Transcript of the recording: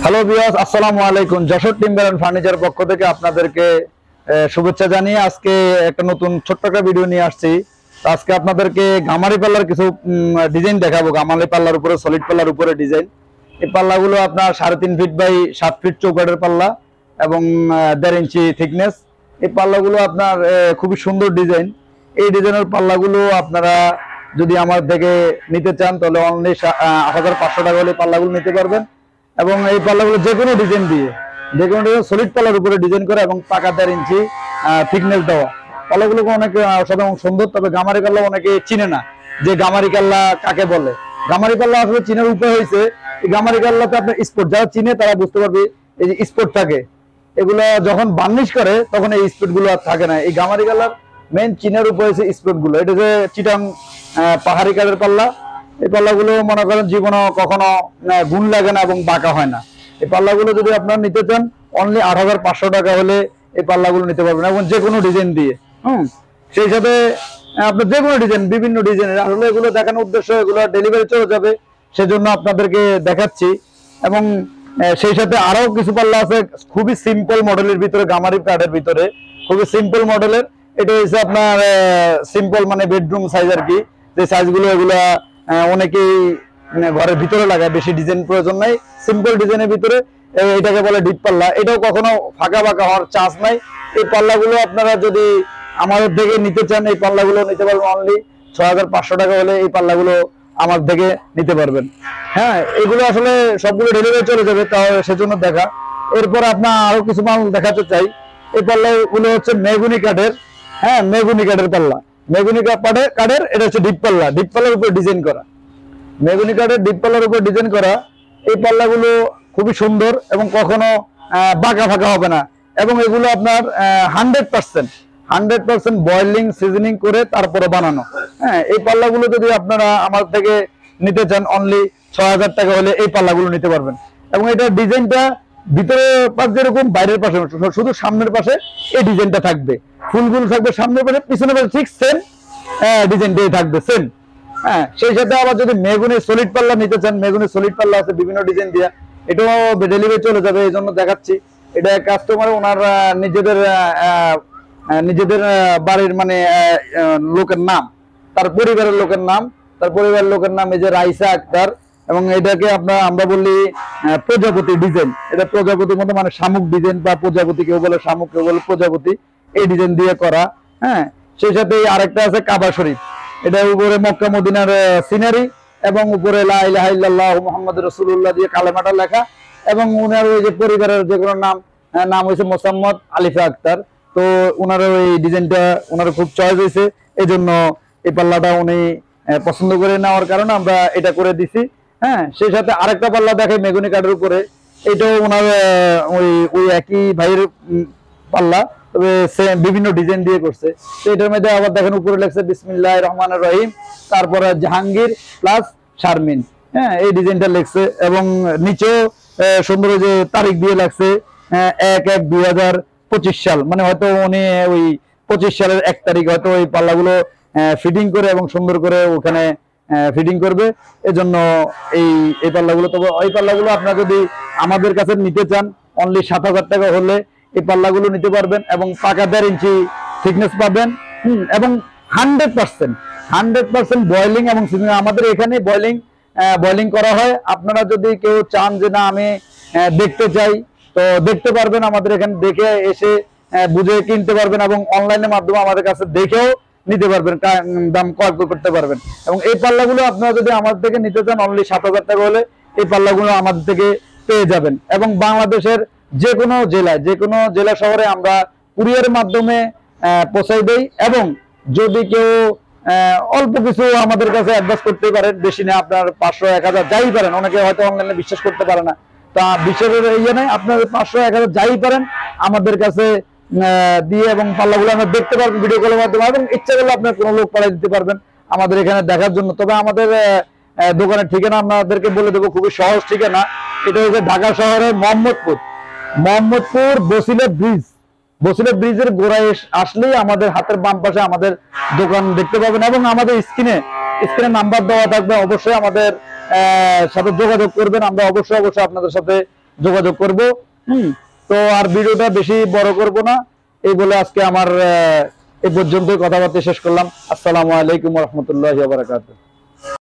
Hello viewers, আসসালামু আলাইকুম। Jessore timber and furniture পক্ষ থেকে আপনাদেরকে শুভেচ্ছা জানিয়ে আজকে একটা নতুন ছোট্ট একটা ভিডিও নিয়ে আসছি। আজকে আপনাদেরকে গামারি পাল্লার কিছু ডিজাইন দেখাবো। গামারি পাল্লার উপরে, সলিড পাল্লার উপরে ডিজাইন। এই পাল্লাগুলো আপনার 3.5 ফিট বাই 7 ফিট চৌকাঠের পাল্লা এবং 1.5 ইঞ্চি থিকনেস। এই পাল্লাগুলো আপনার খুবই সুন্দর ডিজাইন। এই ডিজাইনের পাল্লাগুলো আপনারা যদি আমার থেকে নিতে চান তাহলে অনলি 8,500 টাকা হলে পাল্লাগুলো নিতে পারবেন। এবং এই পাল্লাগুলো যে কোনো ডিজাইন দিয়ে, যে কোনো সলিড পাল্লার উপরে ডিজাইন করা এবং পাকা 1.5 ইঞ্চি থিকনেস দেওয়া পাল্লাগুলো অনেক অসাধারণ সুন্দর। তবে গামারি পাল্লা অনেকে চিনে না যে গামারি পাল্লা কাকে বলে। গামারি পাল্লা আসলে চিনার উপায় হয়েছে, এই গামারি পাল্লাতে আপনার স্পট যারা চিনে তারা বুঝতে পারবে। এই যে স্পট থাকে, এগুলো যখন বার্নিশ করে তখন এই স্পট গুলো আর থাকে না। এই গামারি পাল্লার মেন চিনার উপায় হয়েছে স্পট গুলো। এটা যে চিটাং পাহাড়ি কাঠের পাল্লা। এই পাল্লাগুলো মনে করেন জীবনে কখনো গুণ লাগে না এবং বাঁকা হয় না। এই পাল্লাগুলো যদি আপনারা নিতে চান অনলি 8,500 টাকা হলে এই পাল্লাগুলো নিতে পারবেন এবং যে কোনো ডিজাইন দিয়ে। সেই সাথে আপনার যে কোনো ডিজাইন, বিভিন্ন ডিজাইনের আসলে এগুলো দেখানোর উদ্দেশ্য এগুলো ডেলিভারি চলে যাবে, সেজন্য আপনাদেরকে দেখাচ্ছি। এবং সেই সাথে আরো কিছু পাল্লা আছে খুবই সিম্পল মডেলের ভিতরে, গামারি কাঠের ভিতরে খুবই সিম্পল মডেলের। এটা হচ্ছে আপনার সিম্পল মানে বেডরুম সাইজ আর কি। যে সাইজগুলো এগুলা অনেকেই ঘরের ভিতরে লাগায়, বেশি ডিজাইন প্রয়োজন নাই, সিম্পল ডিজাইনের ভিতরে। এটাকে বলে ডিপ পাল্লা। এটাও কখনো ফাঁকা বাঁকা হওয়ার চান্স নাই। এই পাল্লাগুলো আপনারা যদি আমাদের থেকে নিতে চান এই পাল্লাগুলো নিতে পারবেন অনলি 6,500 টাকা হলে এই পাল্লাগুলো আমার থেকে নিতে পারবেন। হ্যাঁ, এগুলো আসলে সবগুলো ডেলিভারি চলে যাবে, তাও সেজন্য দেখা। এরপর আপনার আরো কিছু মাল দেখাতে চাই। এই পাল্লাগুলো হচ্ছে মেগুনি কাঠের। হ্যাঁ, মেগুনি কাঠের পাল্লা। মেগুনি কাঠের এটা হচ্ছে ডিপ পাল্লা, ডিপ পাল্লার উপর ডিজাইন করা। মেগুনি কাঠের ডিপ পাল্লার উপর ডিজাইন করা এই পাল্লাগুলো খুবই সুন্দর এবং কখনো বাঁকা ফাঁকা হবে না। এবং এগুলো আপনার 100% বয়েলিং সিজনিং করে তারপরে বানানো। হ্যাঁ, এই পাল্লাগুলো যদি আপনারা আমার থেকে নিতে চান অনলি 6,000 টাকা হলে এই পাল্লাগুলো নিতে পারবেন। এবং এটা ডিজাইনটা ভিতরে পাশ যেরকম বাইরের পাশে, শুধু সামনের পাশে এই ডিজাইনটা থাকবে। ফুলগুলো থাকবে সামনের পাশে, পিছনের পাশে ঠিক সেম ডিজাইনটাই থাকবে সেম। হ্যাঁ, সেই সাথে আবার যদি মেগুনি সলিড পাল্লা নিতে চান, মেগুনি সলিড পাল্লা আছে বিভিন্ন ডিজাইন দিয়া, এটাও ডেলিভারি চলে যাবে, এই জন্য দেখাচ্ছি। এটা কাস্টমার ওনার নিজেদের বাড়ির মানে লোকের নাম, তার পরিবারের লোকের নাম, তার পরিবারের লোকের নাম এই যে রাইসা আক্তার। এবং এটাকে আমরা বলি প্রজাপতি ডিজাইন। এটা প্রজাপতির মতো মানে শামুক ডিজাইন, বা প্রজাপতি কেউ বলে শামুক, কেউ বলে প্রজাপতি, এই ডিজাইন দিয়ে করা। হ্যাঁ, সেই সাথে আরেকটা আছে কাবা শরীফ। এটা উপরে মক্কা মদিনার সিনারি এবং উপরে লা ইলাহা ইল্লাল্লাহু মুহাম্মাদুর রাসূলুল্লাহ দিয়ে কালেমাটা লেখা। এবং উনার ওই যে পরিবারের যে কোনো নাম হয়েছে মোসাম্মদ আলিফা আক্তার। তো উনার ওই ডিজাইনটা ওনার খুব চয়েস হয়েছে, এই জন্য এই পাল্লাটা উনি পছন্দ করে নেওয়ার কারণে আমরা এটা করে দিছি। হ্যাঁ, সেই সাথে আরেকটা পাল্লা দেখে মেগুনি কাঠের উপরে, এটাও ওনার ওই একই ভাইয়ের পাল্লা, তবে বিভিন্ন ডিজাইন দিয়ে করছে। তো এটার মধ্যে আবার দেখেন উপরে লেখছে বিসমিল্লাহির রহমানির রহিম, তারপরে জাহাঙ্গীর প্লাস শারমিন। হ্যাঁ, এই ডিজাইনটা লেখছে এবং নিচেও সুন্দর যে তারিখ দিয়ে লাগছে 1/1/2025 সাল। মানে হয়তো উনি ওই 25 সালের 1 তারিখ হয়তো ওই পাল্লাগুলো ফিটিং করে এবং সুন্দর করে ওখানে ফিটিং করবে, এজন্য এই পাল্লাগুলো। তবে ওই পাল্লাগুলো আপনারা যদি আমাদের কাছে নিতে চান অনলি 7,000 টাকা হলে এই পাল্লাগুলো নিতে পারবেন এবং পাকা 1.5 ইঞ্চি থিকনেস পাবেন। এবং 100% বয়েলিং এবং আমাদের এখানে বয়েলিং করা হয়। আপনারা যদি কেউ চান যে না আমি দেখতে চাই, তো দেখতে পারবেন, আমাদের এখানে দেখে এসে বুঝে কিনতে পারবেন এবং অনলাইনের মাধ্যমে আমাদের কাছে দেখেও নিতে পারবেন, দাম ক্রয় করতে পারবেন। এবং এই পাল্লাগুলো আপনারা যদি আমাদের থেকে নিতে চান অনলি 7,000 টাকা হলে এই পাল্লাগুলো আমাদের থেকে পেয়ে যাবেন। এবং বাংলাদেশের যে কোনো জেলা শহরে আমরা কুরিয়ারের মাধ্যমে পৌঁছাই দেই। এবং যদি কেউ অল্প কিছু আমাদের কাছে অ্যাডভান্স করতে পারেন, বেশি না, আপনার 500-1000 যাই পারেন, অনেকে হয়তো অনলাইনে বিশ্বাস করতে পারে না, তা বিশ্বাসের ইয়ে নেই, আপনার 500-1000 যাই পারেন আমাদের কাছে দিয়ে এবং পাল্লাগুলো আমরা দেখতে পারবেন ভিডিও কলের মাধ্যমে। এবং ইচ্ছা করলে আপনার কোনো লোক পাঠিয়ে দিতে পারবেন আমাদের এখানে দেখার জন্য। তবে আমাদের দোকানের ঠিকানা আপনাদেরকে বলে দেবো, খুবই সহজ ঠিকানা। এটা হচ্ছে ঢাকা শহরের মোহাম্মদপুর বসিলা ব্রিজের গোড়ায় আসলেই আমাদের হাতের বাম পাশে আমাদের দোকান দেখতে পাবেন। এবং আমাদের স্ক্রিনে নাম্বার দেওয়া থাকবে, অবশ্যই আমাদের সাথে যোগাযোগ করবেন। আমরা অবশ্যই আপনাদের সাথে যোগাযোগ করব। তো আর ভিডিওটা বেশি বড় করব না, এই বলে আজকে আমার এই পর্যন্তই কথাবার্তা শেষ করলাম। আসসালামু আলাইকুম ওয়া রাহমাতুল্লাহি ওয়া বারাকাতুহু।